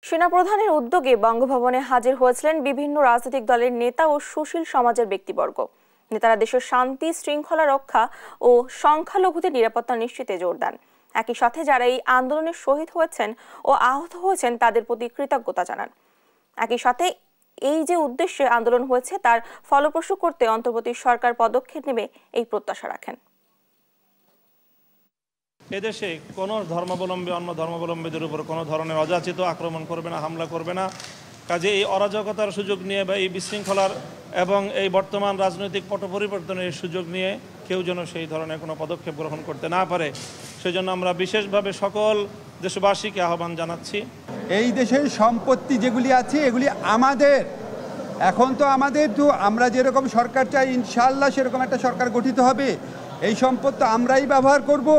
সেনাপ্রধানের উদ্যোগে বঙ্গভবনে হাজির হয়েছিলেন বিভিন্ন রাজনৈতিক দলের নেতা ও সুশীল সমাজের ব্যক্তিবর্গ। নেতারা দেশের শান্তি শৃঙ্খলা রক্ষা ও সংখ্যালঘুদের নিরাপত্তা নিশ্চিতে জোর দেন। একই সাথে যারা এই আন্দোলনে শহীদ হয়েছেন ও আহত হয়েছেন তাদের প্রতি কৃতজ্ঞতা জানান। একই সাথে এই যে উদ্দেশ্যে আন্দোলন হয়েছে তার ফলপ্রসূ করতে অন্তর্বর্তী সরকার পদক্ষেপ নেবে এই প্রত্যাশা রাখেন। এদেশে কোনো ধর্মাবলম্বী অন্য ধর্মাবলম্বীদের উপর কোনো ধরনের অযাচিত আক্রমণ করবে না, হামলা করবে না। কাজে এই অরাজকতার সুযোগ নিয়ে বা এই বিশৃঙ্খলার এবং এই বর্তমান রাজনৈতিক পট পরিবর্তনের সুযোগ নিয়ে কেউ যেন সেই ধরনের কোনো পদক্ষেপ গ্রহণ করতে না পারে, সেজন্য আমরা বিশেষভাবে সকল দেশবাসীকে আহ্বান জানাচ্ছি। এই দেশের সম্পত্তি যেগুলি আছে এগুলি আমাদের। এখন তো আমাদের আমরা যেরকম সরকার চাই ইনশাআল্লাহ সেরকম একটা সরকার গঠিত হবে। এই সম্পদ তো আমরাই ব্যবহার করব।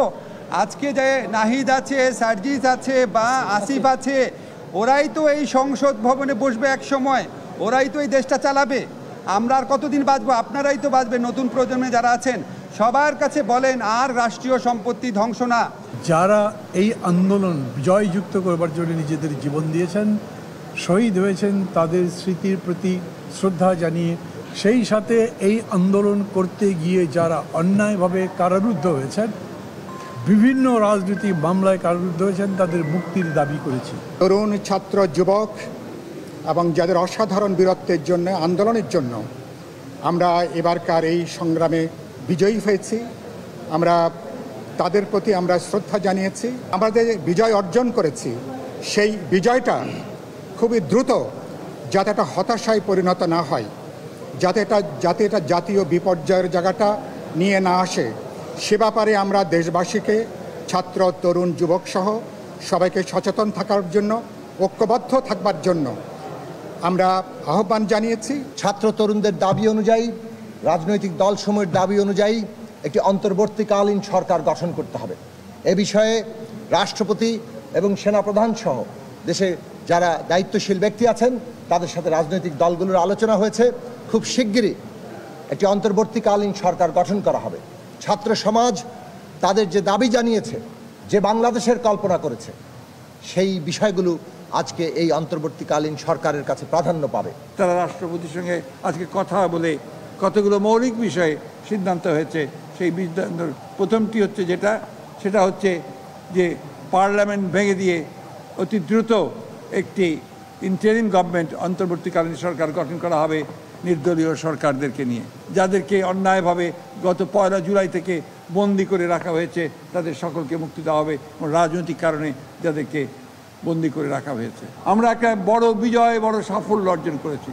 আজকে যে নাহিদ আছে, সার্জিস আছে বা আসিফ আছে, ওরাই তো এই সংসদ ভবনে বসবে এক সময়, ওরাই তো এই দেশটা চালাবে। আমরা আর কতদিন বাঁচবো? আপনারাই তো বাঁচবেন, নতুন প্রজন্মে যারা আছেন। সবার কাছে বলেন আর রাষ্ট্রীয় সম্পত্তি ধ্বংস না। যারা এই আন্দোলন জয়যুক্ত করবার জন্য নিজেদের জীবন দিয়েছেন, শহীদ হয়েছেন, তাদের স্মৃতির প্রতি শ্রদ্ধা জানিয়ে সেই সাথে এই আন্দোলন করতে গিয়ে যারা অন্যায়ভাবে কারারুদ্ধ হয়েছেন, বিভিন্ন রাজনৈতিক মামলায় কারারুদ্ধ হয়েছেন, তাদের মুক্তির দাবি করেছি। তরুণ, ছাত্র, যুবক এবং যাদের অসাধারণ বীরত্বের জন্য, আন্দোলনের জন্য আমরা এবারকার এই সংগ্রামে বিজয়ী হয়েছি। আমরা তাদের প্রতি আমরা শ্রদ্ধা জানিয়েছি। আমরা যে বিজয় অর্জন করেছি সেই বিজয়টা খুবই দ্রুত যাতে এটা হতাশায় পরিণত না হয়, যাতে এটা জাতীয় বিপর্যয়ের জায়গাটা নিয়ে না আসে, সে ব্যাপারে আমরা দেশবাসীকে, ছাত্র, তরুণ, যুবক সহ সবাইকে সচেতন থাকার জন্য, ঐক্যবদ্ধ থাকবার জন্য আমরা আহ্বান জানিয়েছি। ছাত্র তরুণদের দাবি অনুযায়ী, রাজনৈতিক দলসমূহের দাবি অনুযায়ী একটি অন্তর্বর্তীকালীন সরকার গঠন করতে হবে। এ বিষয়ে রাষ্ট্রপতি এবং সেনাপ্রধান সহ দেশে যারা দায়িত্বশীল ব্যক্তি আছেন তাদের সাথে রাজনৈতিক দলগুলোর আলোচনা হয়েছে। খুব শিগগিরই একটি অন্তর্বর্তীকালীন সরকার গঠন করা হবে। ছাত্র সমাজ তাদের যে দাবি জানিয়েছে, যে বাংলাদেশের কল্পনা করেছে, সেই বিষয়গুলো আজকে এই অন্তর্বর্তীকালীন সরকারের কাছে প্রাধান্য পাবে। তারা রাষ্ট্রপতির সঙ্গে আজকে কথা বলে কতগুলো মৌলিক বিষয়ে সিদ্ধান্ত হয়েছে। সেই সিদ্ধান্তর প্রথমটি হচ্ছে সেটা হচ্ছে যে পার্লামেন্ট ভেঙে দিয়ে অতি দ্রুত একটি ইন্টারিম গভর্নমেন্ট, অন্তর্বর্তীকালীন সরকার গঠন করা হবে নির্দলীয় সরকারদেরকে নিয়ে, যাদেরকে অন্যায়ভাবে গত 1 জুলাই থেকে বন্দি করে রাখা হয়েছে তাদের সকলকে মুক্তি দেওয়া হবে। রাজনৈতিক কারণে যাদেরকে বন্দি করে রাখা হয়েছে, আমরা একটা বড় বিজয়, বড় সাফল্য অর্জন করেছি।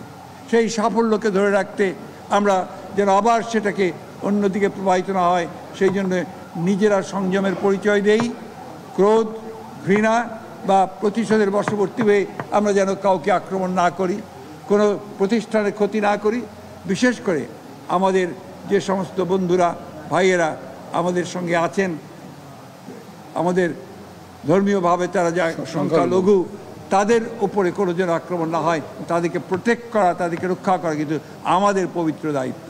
সেই সাফল্যকে ধরে রাখতে আমরা যেন আবার সেটাকে অন্যদিকে প্রবাহিত না হয়, সেই জন্য নিজেরা সংযমের পরিচয় দেই। ক্রোধ, ঘৃণা বা প্রতিশোধের বশবর্তী হয়ে আমরা যেন কাউকে আক্রমণ না করি, কোনো প্রতিষ্ঠানের ক্ষতি না করি। বিশেষ করে আমাদের যে সমস্ত বন্ধুরা, ভাইয়েরা আমাদের সঙ্গে আছেন, আমাদের ধর্মীয়ভাবে তারা যা সংখ্যালঘু, তাদের উপরে কোনো যেন আক্রমণ না হয়, তাদেরকে প্রোটেক্ট করা, তাদেরকে রক্ষা করা কিন্তু আমাদের পবিত্র দায়িত্ব।